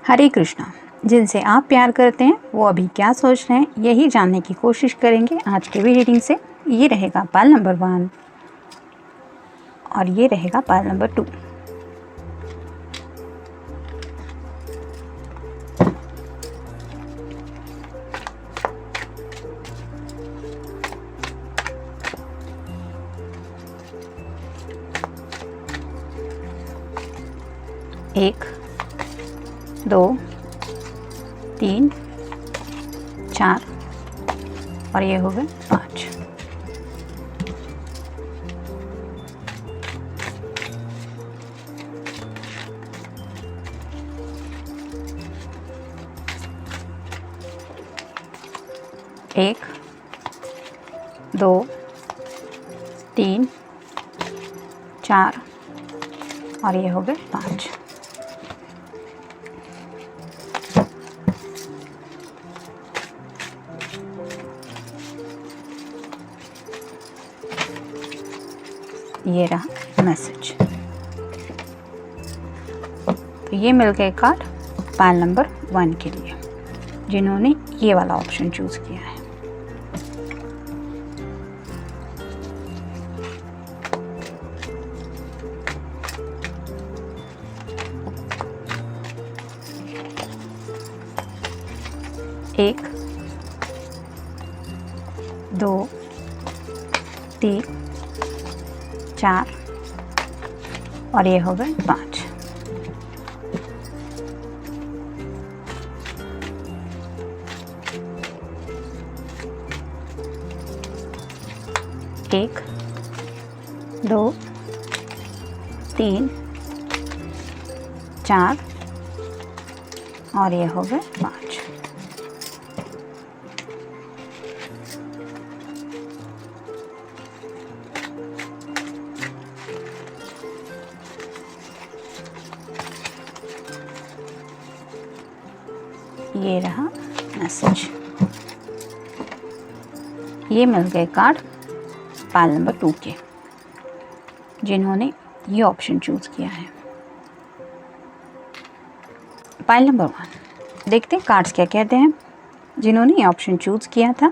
हरे कृष्णा। जिनसे आप प्यार करते हैं वो अभी क्या सोच रहे हैं, यही जानने की कोशिश करेंगे आज के भी रीडिंग से। ये रहेगा पाल नंबर 1 और ये रहेगा पाल नंबर 2। एक, 2, 3, 4 और ये हो गए 5। एक, 2, 3, 4 और ये हो गए 5। ये रहा मैसेज। तो ये मिल गए कार्ड पाल नंबर 1 के लिए, जिन्होंने ये वाला ऑप्शन चूज किया है। एक, 2, 3, 4 और ये हो गए 5। एक, 2, 3, 4 और ये हो गए 5। ये रहा मैसेज। ये मिल गए कार्ड पाल नंबर 2 के, जिन्होंने ये ऑप्शन चूज किया है। पाल नंबर 1 देखते हैं कार्ड्स क्या कहते हैं, जिन्होंने ये ऑप्शन चूज किया था।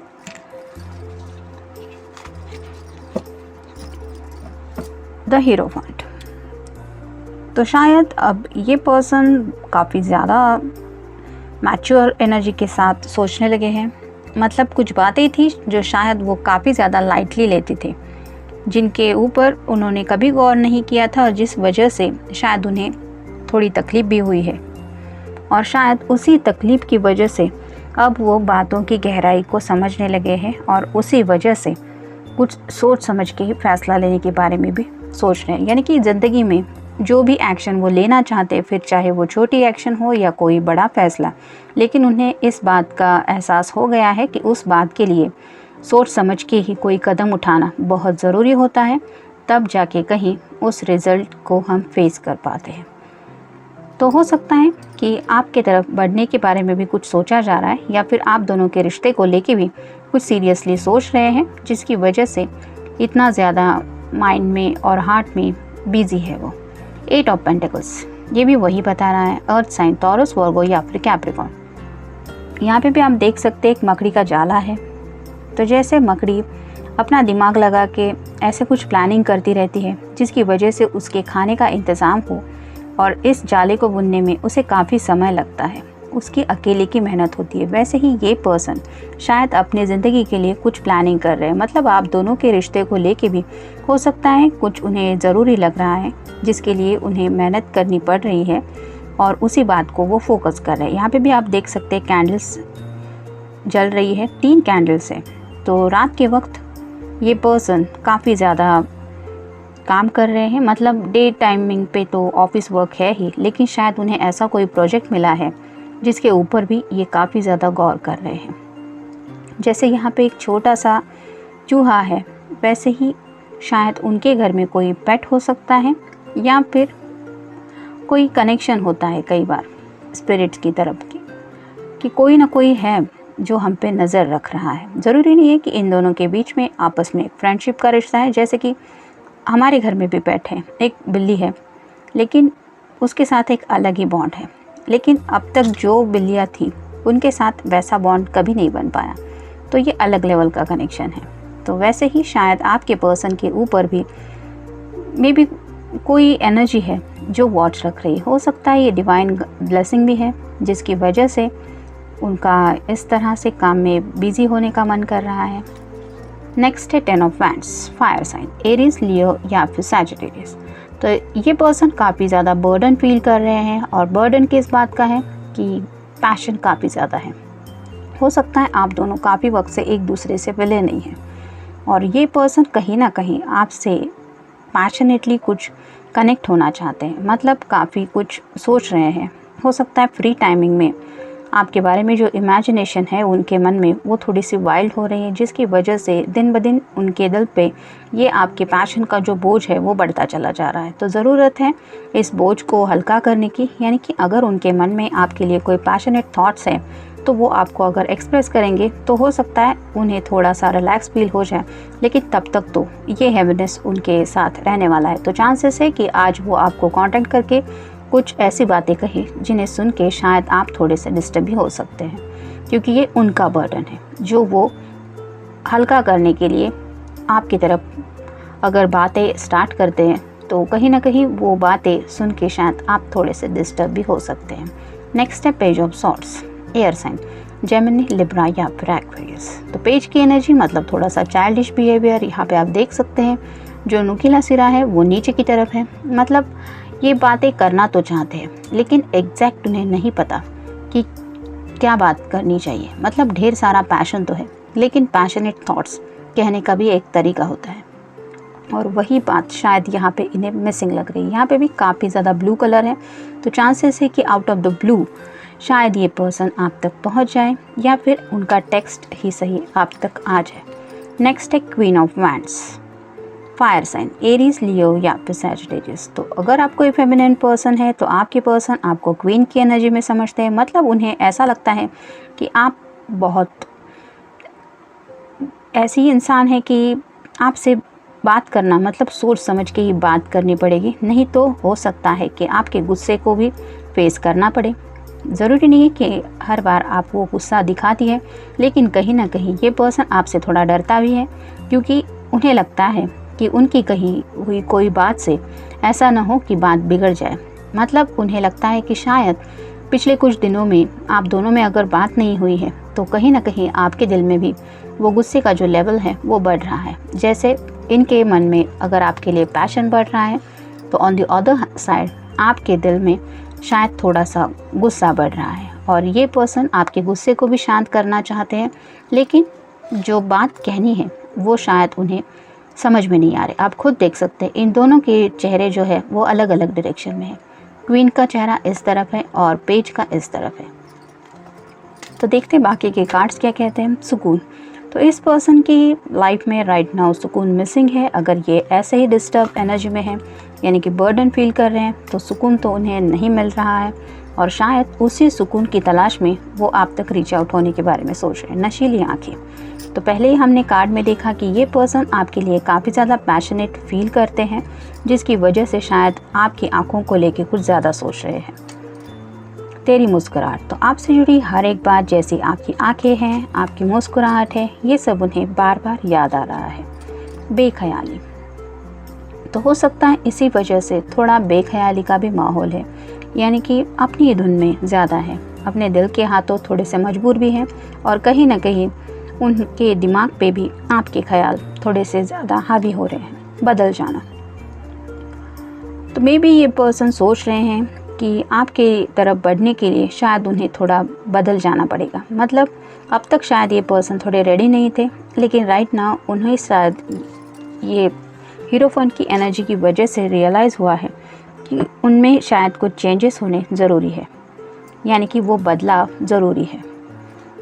द हीरोफांट। तो शायद अब ये पर्सन काफ़ी ज़्यादा मैच्योर एनर्जी के साथ सोचने लगे हैं। मतलब कुछ बातें थी जो शायद वो काफ़ी ज़्यादा लाइटली लेते थे, जिनके ऊपर उन्होंने कभी गौर नहीं किया था और जिस वजह से शायद उन्हें थोड़ी तकलीफ़ भी हुई है। और शायद उसी तकलीफ़ की वजह से अब वो बातों की गहराई को समझने लगे हैं और उसी वजह से कुछ सोच समझ के ही फैसला लेने के बारे में भी सोच रहे हैं। यानी कि ज़िंदगी में जो भी एक्शन वो लेना चाहते, फिर चाहे वो छोटी एक्शन हो या कोई बड़ा फैसला, लेकिन उन्हें इस बात का एहसास हो गया है कि उस बात के लिए सोच समझ के ही कोई कदम उठाना बहुत ज़रूरी होता है, तब जाके कहीं उस रिज़ल्ट को हम फेस कर पाते हैं। तो हो सकता है कि आपके तरफ बढ़ने के बारे में भी कुछ सोचा जा रहा है, या फिर आप दोनों के रिश्ते को लेके भी कुछ सीरियसली सोच रहे हैं, जिसकी वजह से इतना ज़्यादा माइंड में और हार्ट में बिजी है वो। 8 ऑफ पेंटिकल्स ये भी वही बता रहा है, अर्थ साइन टॉरस, वर्गो या फिर कैप्रिकॉर्न। यहाँ पे भी आप देख सकते हैं एक मकड़ी का जाला है। तो जैसे मकड़ी अपना दिमाग लगा के ऐसे कुछ प्लानिंग करती रहती है, जिसकी वजह से उसके खाने का इंतज़ाम हो, और इस जाले को बुनने में उसे काफ़ी समय लगता है, उसकी अकेले की मेहनत होती है। वैसे ही ये पर्सन शायद अपनी ज़िंदगी के लिए कुछ प्लानिंग कर रहे हैं। मतलब आप दोनों के रिश्ते को लेके भी हो सकता है कुछ उन्हें ज़रूरी लग रहा है, जिसके लिए उन्हें मेहनत करनी पड़ रही है और उसी बात को वो फोकस कर रहे हैं। यहाँ पे भी आप देख सकते हैं कैंडल्स जल रही है, 3 कैंडल्स है। तो रात के वक्त ये पर्सन काफ़ी ज़्यादा काम कर रहे हैं। मतलब डे टाइमिंग पे तो ऑफिस वर्क है ही, लेकिन शायद उन्हें ऐसा कोई प्रोजेक्ट मिला है जिसके ऊपर भी ये काफ़ी ज़्यादा गौर कर रहे हैं। जैसे यहाँ पे एक छोटा सा चूहा है, वैसे ही शायद उनके घर में कोई पेट हो सकता है, या फिर कोई कनेक्शन होता है कई बार स्पिरिट्स की तरफ की, कि कोई ना कोई है जो हम पे नज़र रख रहा है। ज़रूरी नहीं है कि इन दोनों के बीच में आपस में फ्रेंडशिप का रिश्ता है। जैसे कि हमारे घर में भी पेट है, एक बिल्ली है, लेकिन उसके साथ एक अलग ही बॉन्ड है। लेकिन अब तक जो बिल्लियाँ थी उनके साथ वैसा बॉन्ड कभी नहीं बन पाया। तो ये अलग लेवल का कनेक्शन है। तो वैसे ही शायद आपके पर्सन के ऊपर भी मे बी कोई एनर्जी है जो वॉच रख रही हो सकता है ये डिवाइन ब्लेसिंग भी है, जिसकी वजह से उनका इस तरह से काम में बिजी होने का मन कर रहा है। नेक्स्ट है 10 of wands, fire sign, Aries, Leo या फिर सैजिटेरियस। तो ये पर्सन काफ़ी ज़्यादा बर्डन फील कर रहे हैं, और बर्डन किस बात का है कि पैशन काफ़ी ज़्यादा है। हो सकता है आप दोनों काफ़ी वक्त से एक दूसरे से मिले नहीं हैं, और ये पर्सन कहीं ना कहीं आपसे पैशनेटली कुछ कनेक्ट होना चाहते हैं, मतलब काफ़ी कुछ सोच रहे हैं। हो सकता है फ्री टाइमिंग में आपके बारे में जो इमेजिनेशन है उनके मन में वो थोड़ी सी वाइल्ड हो रही है, जिसकी वजह से दिन ब दिन उनके दिल पे ये आपके पैशन का जो बोझ है वो बढ़ता चला जा रहा है। तो ज़रूरत है इस बोझ को हल्का करने की, यानी कि अगर उनके मन में आपके लिए कोई पैशनेट थॉट्स हैं तो वो आपको अगर एक्सप्रेस करेंगे तो हो सकता है उन्हें थोड़ा सा रिलैक्स फील हो जाए, लेकिन तब तक तो ये हैवीनेस उनके साथ रहने वाला है। तो चांसेस है कि आज वो आपको कांटेक्ट करके कुछ ऐसी बातें कही जिन्हें सुन के शायद आप थोड़े से डिस्टर्ब भी हो सकते हैं, क्योंकि ये उनका बर्डन है जो वो हल्का करने के लिए आपकी तरफ अगर बातें स्टार्ट करते हैं तो कहीं ना कहीं वो बातें सुन के शायद आप थोड़े से डिस्टर्ब भी हो सकते हैं। नेक्स्ट है page of swords, air sign, Gemini, Libra या फिर एक्वेरियस। तो पेज की एनर्जी मतलब थोड़ा सा चाइल्डिश बिहेवियर। यहाँ पे आप देख सकते हैं जो नुकीला सिरा है वो नीचे की तरफ है, मतलब ये बातें करना तो चाहते हैं लेकिन एग्जैक्ट उन्हें नहीं पता कि क्या बात करनी चाहिए। मतलब ढेर सारा पैशन तो है लेकिन पैशनेट थॉट्स कहने का भी एक तरीका होता है, और वही बात शायद यहाँ पे इन्हें मिसिंग लग रही है। यहाँ पे भी काफ़ी ज़्यादा ब्लू कलर है, तो चांसेस है कि आउट ऑफ द ब्लू शायद ये पर्सन आप तक पहुँच जाए, या फिर उनका टेक्स्ट ही सही आप तक आ जाए। नेक्स्ट है queen of wands, fire sign, Aries, Leo या फिर सैजिटेरियस। तो अगर आप कोई फेमिनिन पर्सन है तो आपके पर्सन आपको क्वीन की एनर्जी में समझते हैं, मतलब उन्हें ऐसा लगता है कि आप बहुत ऐसी इंसान है कि आपसे बात करना मतलब सोच समझ के ही बात करनी पड़ेगी, नहीं तो हो सकता है कि आपके गुस्से को भी फेस करना पड़े। ज़रूरी नहीं है कि हर बार आप वो गुस्सा दिखाती है, लेकिन कहीं ना कहीं ये पर्सन आपसे थोड़ा डरता भी है, क्योंकि उन्हें लगता है कि उनकी कही हुई कोई बात से ऐसा ना हो कि बात बिगड़ जाए। मतलब उन्हें लगता है कि शायद पिछले कुछ दिनों में आप दोनों में अगर बात नहीं हुई है तो कहीं ना कहीं आपके दिल में भी वो गुस्से का जो लेवल है वो बढ़ रहा है। जैसे इनके मन में अगर आपके लिए पैशन बढ़ रहा है तो ऑन द अदर साइड आपके दिल में शायद थोड़ा सा गुस्सा बढ़ रहा है, और ये पर्सन आपके गुस्से को भी शांत करना चाहते हैं, लेकिन जो बात कहनी है वो शायद उन्हें समझ में नहीं आ रहे। आप खुद देख सकते हैं इन दोनों के चेहरे जो है वो अलग अलग डायरेक्शन में है। क्वीन का चेहरा इस तरफ है और पेज का इस तरफ है। तो देखते हैं बाकी के कार्ड्स क्या कहते हैं। सुकून, तो इस पर्सन की लाइफ में राइट नाउ सुकून मिसिंग है। अगर ये ऐसे ही डिस्टर्ब एनर्जी में है यानी कि बर्डन फील कर रहे हैं तो सुकून तो उन्हें नहीं मिल रहा है, और शायद उसी सुकून की तलाश में वो आप तक रीच आउट होने के बारे में सोच रहे हैं। नशीली आँखें, तो पहले ही हमने कार्ड में देखा कि ये पर्सन आपके लिए काफ़ी ज़्यादा पैशनेट फील करते हैं, जिसकी वजह से शायद आपकी आंखों को लेके कुछ ज़्यादा सोच रहे हैं। तेरी मुस्कुराहट, तो आपसे जुड़ी हर एक बात, जैसी आपकी आंखें हैं, आपकी मुस्कुराहट है, ये सब उन्हें बार बार याद आ रहा है। बेख्याली, तो हो सकता है इसी वजह से थोड़ा बेख्याली का भी माहौल है, यानी कि अपनी धुन में ज़्यादा है, अपने दिल के हाथों थोड़े से मजबूर भी हैं, और कहीं ना कहीं उनके दिमाग पे भी आपके ख्याल थोड़े से ज़्यादा हावी हो रहे हैं। बदल जाना, तो मे बी ये पर्सन सोच रहे हैं कि आपके तरफ बढ़ने के लिए शायद उन्हें थोड़ा बदल जाना पड़ेगा। मतलब अब तक शायद ये पर्सन थोड़े रेडी नहीं थे, लेकिन राइट नाउ उन्हें शायद ये हीरोफोन की एनर्जी की वजह से रियलाइज़ हुआ है कि उनमें शायद कुछ चेंजेस होने ज़रूरी है, यानी कि वो बदलाव ज़रूरी है,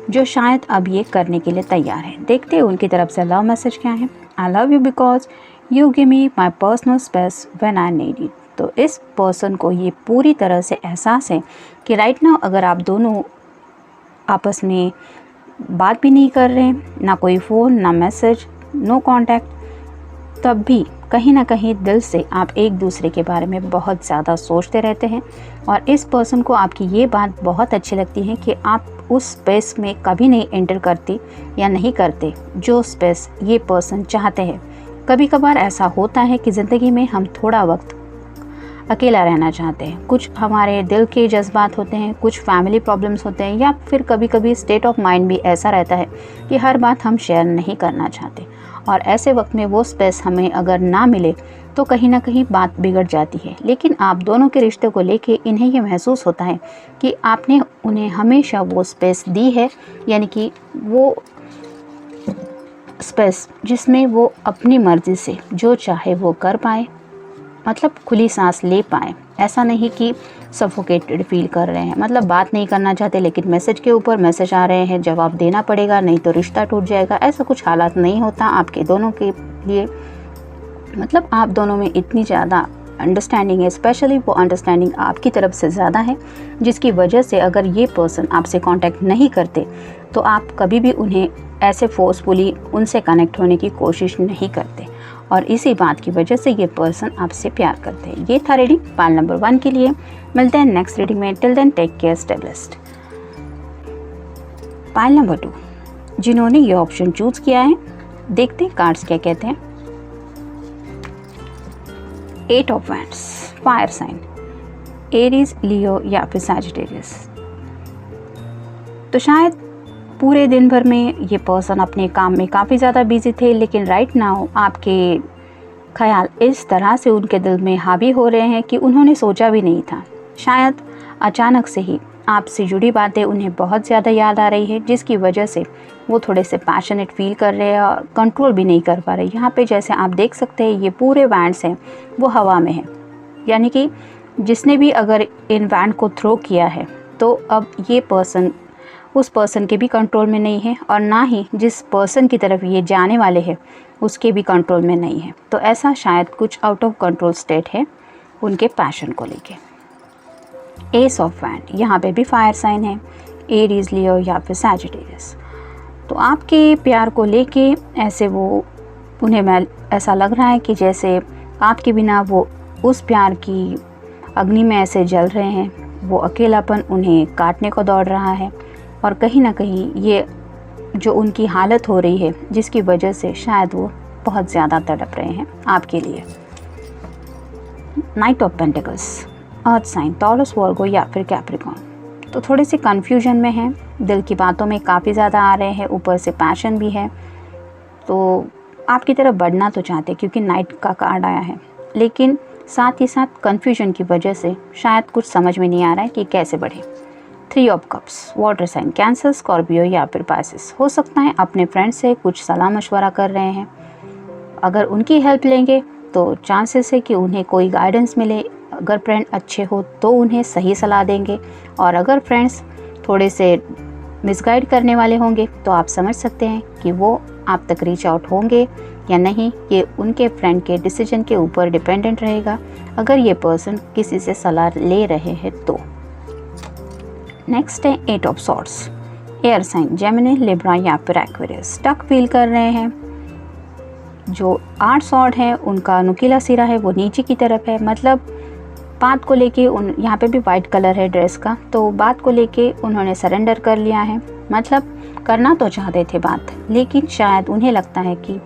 जो शायद अब ये करने के लिए तैयार है। देखते हैं उनकी तरफ से लव मैसेज क्या है। I love you because you give me my personal space when I need it. तो इस पर्सन को ये पूरी तरह से एहसास है कि राइट नाउ अगर आप दोनों आपस में बात भी नहीं कर रहे हैं, ना कोई फ़ोन, ना मैसेज, नो कॉन्टैक्ट, तब भी कहीं ना कहीं दिल से आप एक दूसरे के बारे में बहुत ज़्यादा सोचते रहते हैं और इस पर्सन को आपकी ये बात बहुत अच्छी लगती है कि आप उस स्पेस में कभी नहीं एंटर करती या नहीं करते जो स्पेस ये पर्सन चाहते हैं। कभी कभार ऐसा होता है कि ज़िंदगी में हम थोड़ा वक्त अकेला रहना चाहते हैं, कुछ हमारे दिल के जज्बात होते हैं, कुछ फैमिली प्रॉब्लम्स होते हैं, या फिर कभी कभी स्टेट ऑफ माइंड भी ऐसा रहता है कि हर बात हम शेयर नहीं करना चाहते और ऐसे वक्त में वो स्पेस हमें अगर ना मिले तो कहीं ना कहीं बात बिगड़ जाती है। लेकिन आप दोनों के रिश्ते को लेके इन्हें ये महसूस होता है कि आपने उन्हें हमेशा वो स्पेस दी है, यानी कि वो स्पेस जिसमें वो अपनी मर्ज़ी से जो चाहे वो कर पाए, मतलब खुली सांस ले पाए। ऐसा नहीं कि सफोकेटेड फील कर रहे हैं, मतलब बात नहीं करना चाहते लेकिन मैसेज के ऊपर मैसेज आ रहे हैं, जवाब देना पड़ेगा नहीं तो रिश्ता टूट जाएगा। ऐसा कुछ हालात नहीं होता आपके दोनों के लिए। मतलब आप दोनों में इतनी ज़्यादा अंडरस्टैंडिंग है, स्पेशली वो अंडरस्टैंडिंग आपकी तरफ से ज़्यादा है, जिसकी वजह से अगर ये पर्सन आपसे कांटेक्ट नहीं करते तो आप कभी भी उन्हें ऐसे फोर्सफुली उनसे कनेक्ट होने की कोशिश नहीं करते और इसी बात की वजह से ये पर्सन आपसे प्यार करते हैं। ये था रीडिंग पाल नंबर 1 के लिए। मिलते हैं नेक्स्ट रीडिंग में। Till then take care, stay blessed. पाल नंबर 2, जिन्होंने ये ऑप्शन चूज किया है, देखते हैं कार्ड्स क्या कहते हैं। 8 of wands, fire sign, Aries, Leo या फिर सैजिटेरियस। तो शायद पूरे दिन भर में ये पर्सन अपने काम में काफ़ी ज़्यादा बिजी थे, लेकिन राइट नाउ आपके ख्याल इस तरह से उनके दिल में हावी हो रहे हैं कि उन्होंने सोचा भी नहीं था। शायद अचानक से ही आपसे जुड़ी बातें उन्हें बहुत ज़्यादा याद आ रही है, जिसकी वजह से वो थोड़े से पैशनेट फील कर रहे हैं और कंट्रोल भी नहीं कर पा रहे। यहाँ पे जैसे आप देख सकते हैं ये पूरे वैंड्स हैं वो हवा में है, यानी कि जिसने भी अगर इन वैंड को थ्रो किया है तो अब ये पर्सन उस पर्सन के भी कंट्रोल में नहीं है और ना ही जिस पर्सन की तरफ ये जाने वाले हैं उसके भी कंट्रोल में नहीं है। तो ऐसा शायद कुछ आउट ऑफ कंट्रोल स्टेट है उनके पैशन को लेके। एस ऑफ वैंड, यहाँ पे भी फायर साइन है, एरीज, लियो या फिर सैजिटेरियस। तो आपके प्यार को लेके ऐसे वो उन्हें ऐसा लग रहा है कि जैसे आपके बिना वो उस प्यार की अग्नि में ऐसे जल रहे हैं, वो अकेलापन उन्हें काटने को दौड़ रहा है और कहीं ना कहीं ये जो उनकी हालत हो रही है जिसकी वजह से शायद वो बहुत ज़्यादा तड़प रहे हैं आपके लिए। Knight of pentacles, earth sign, Taurus, Virgo या फिर कैप्रिकॉर्न। तो थोड़े से कन्फ्यूजन में हैं, दिल की बातों में काफ़ी ज़्यादा आ रहे हैं, ऊपर से पैशन भी है, तो आपकी तरफ बढ़ना तो चाहते क्योंकि नाइट का कार्ड आया है, लेकिन साथ ही साथ कन्फ्यूजन की वजह से शायद कुछ समझ में नहीं आ रहा है कि कैसे बढ़े। 3 of cups, water sign, Cancer, Scorpio या फिर पाइसेस। हो सकता है अपने फ्रेंड से कुछ सलाह मशवरा कर रहे हैं, अगर उनकी हेल्प लेंगे तो चांसेस है कि उन्हें कोई गाइडेंस मिले। अगर फ्रेंड अच्छे हो तो उन्हें सही सलाह देंगे और अगर फ्रेंड्स थोड़े से मिसगाइड करने वाले होंगे तो आप समझ सकते हैं कि वो आप तक रीच आउट होंगे या नहीं, ये उनके फ्रेंड के डिसीजन के ऊपर डिपेंडेंट रहेगा अगर ये पर्सन किसी से सलाह ले रहे हैं तो। नेक्स्ट है 8 of swords, air sign, Gemini, Libra या फिर एक्वेरियस। स्टक फील कर रहे हैं। जो 8 सॉर्ड है उनका नुकीला सिरा है वो नीचे की तरफ है, मतलब बात को लेके यहाँ पे भी वाइट कलर है ड्रेस का, तो बात को लेके उन्होंने सरेंडर कर लिया है। मतलब करना तो चाहते थे बात, लेकिन शायद उन्हें लगता है कि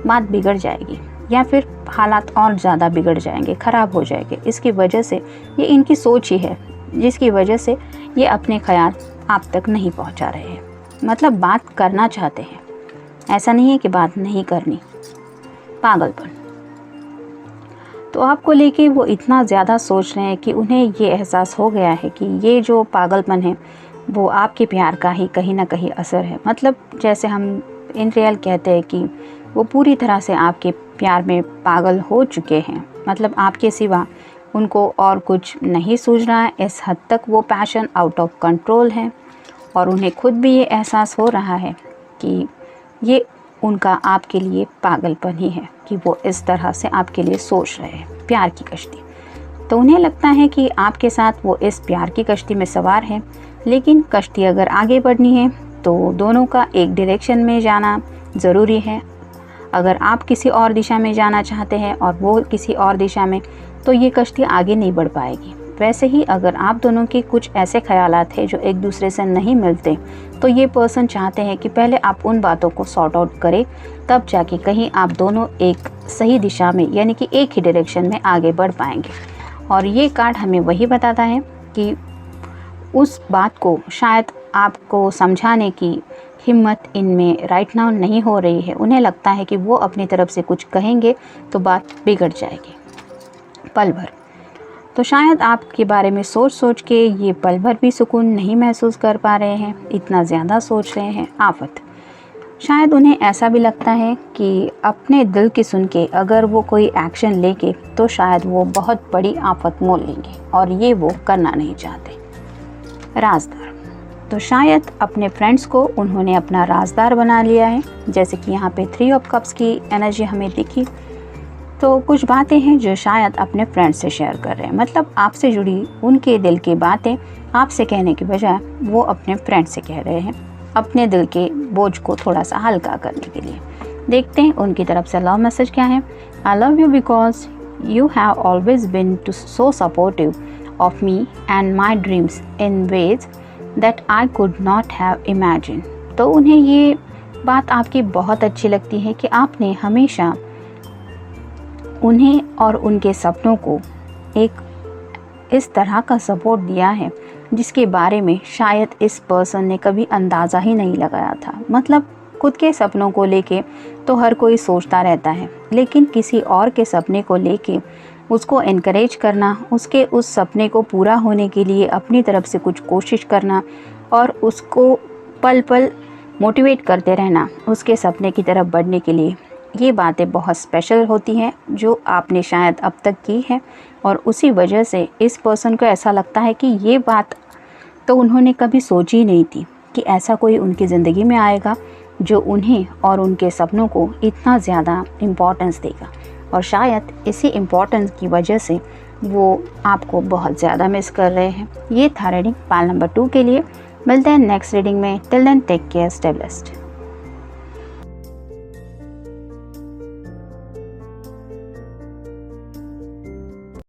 बात बिगड़ जाएगी या फिर हालात और ज़्यादा बिगड़ जाएंगे, ख़राब हो जाएंगे। इसकी वजह से ये इनकी सोच ही है जिसकी वजह से ये अपने ख्याल आप तक नहीं पहुंचा रहे हैं। मतलब बात करना चाहते हैं, ऐसा नहीं है कि बात नहीं करनी। पागलपन, तो आपको लेके वो इतना ज़्यादा सोच रहे हैं कि उन्हें ये एहसास हो गया है कि ये जो पागलपन है वो आपके प्यार का ही कहीं ना कहीं असर है। मतलब जैसे हम इन रियल कहते हैं कि वो पूरी तरह से आपके प्यार में पागल हो चुके हैं, मतलब आपके सिवा उनको और कुछ नहीं सूझ रहा है। इस हद तक वो पैशन आउट ऑफ कंट्रोल है और उन्हें खुद भी ये एहसास हो रहा है कि ये उनका आपके लिए पागलपन ही है कि वो इस तरह से आपके लिए सोच रहे हैं, प्यार की कश्ती। तो उन्हें लगता है कि आपके साथ वो इस प्यार की कश्ती में सवार है, लेकिन कश्ती अगर आगे बढ़नी है तो दोनों का एक डायरेक्शन में जाना ज़रूरी है। अगर आप किसी और दिशा में जाना चाहते हैं और वो किसी और दिशा में, तो ये कश्ती आगे नहीं बढ़ पाएगी। वैसे ही अगर आप दोनों के कुछ ऐसे ख्यालात हैं जो एक दूसरे से नहीं मिलते, तो ये पर्सन चाहते हैं कि पहले आप उन बातों को सॉर्ट आउट करें, तब जाके कहीं आप दोनों एक सही दिशा में यानी कि एक ही डायरेक्शन में आगे बढ़ पाएंगे। और ये कार्ड हमें वही बताता है कि उस बात को शायद आपको समझाने की हिम्मत इनमें राइट नाउ नहीं हो रही है। उन्हें लगता है कि वो अपनी तरफ से कुछ कहेंगे तो बात बिगड़ जाएगी। पल भर, तो शायद आपके बारे में सोच सोच के ये पल भर भी सुकून नहीं महसूस कर पा रहे हैं, इतना ज़्यादा सोच रहे हैं। आफत, शायद उन्हें ऐसा भी लगता है कि अपने दिल की सुन के अगर वो कोई एक्शन लेके तो शायद वो बहुत बड़ी आफत मोल लेंगे, और ये वो करना नहीं चाहते। राजदार, तो शायद अपने फ्रेंड्स को उन्होंने अपना राजदार बना लिया है, जैसे कि यहाँ पे 3 ऑफ कप्स की एनर्जी हमें दिखी। तो कुछ बातें हैं जो शायद अपने फ्रेंड्स से शेयर कर रहे हैं, मतलब आपसे जुड़ी उनके दिल की बातें आपसे कहने की बजाय वो अपने फ्रेंड से कह रहे हैं, अपने दिल के बोझ को थोड़ा सा हल्का करने के लिए। देखते हैं उनकी तरफ से लव मैसेज क्या है। I love you because you have always been too so supportive of me and my dreams in ways that I could not have imagine. तो उन्हें ये बात आपकी बहुत अच्छी लगती है कि आपने हमेशा उन्हें और उनके सपनों को एक इस तरह का सपोर्ट दिया है जिसके बारे में शायद इस पर्सन ने कभी अंदाज़ा ही नहीं लगाया था। मतलब खुद के सपनों को लेके तो हर कोई सोचता रहता है, लेकिन किसी और के सपने को लेके उसको इनकरेज करना, उसके उस सपने को पूरा होने के लिए अपनी तरफ से कुछ कोशिश करना और उसको पल पल मोटिवेट करते रहना उसके सपने की तरफ बढ़ने के लिए, ये बातें बहुत स्पेशल होती हैं जो आपने शायद अब तक की है। और उसी वजह से इस पर्सन को ऐसा लगता है कि ये बात तो उन्होंने कभी सोची ही नहीं थी कि ऐसा कोई उनकी ज़िंदगी में आएगा जो उन्हें और उनके सपनों को इतना ज़्यादा इम्पोर्टेंस देगा। और शायद इसी इम्पोर्टेंस की वजह से वो आपको बहुत ज़्यादा मिस कर रहे हैं। ये था रीडिंग पाल नंबर 2 के लिए। मिलते हैं नेक्स्ट रीडिंग में। Till then take care, stay blessed.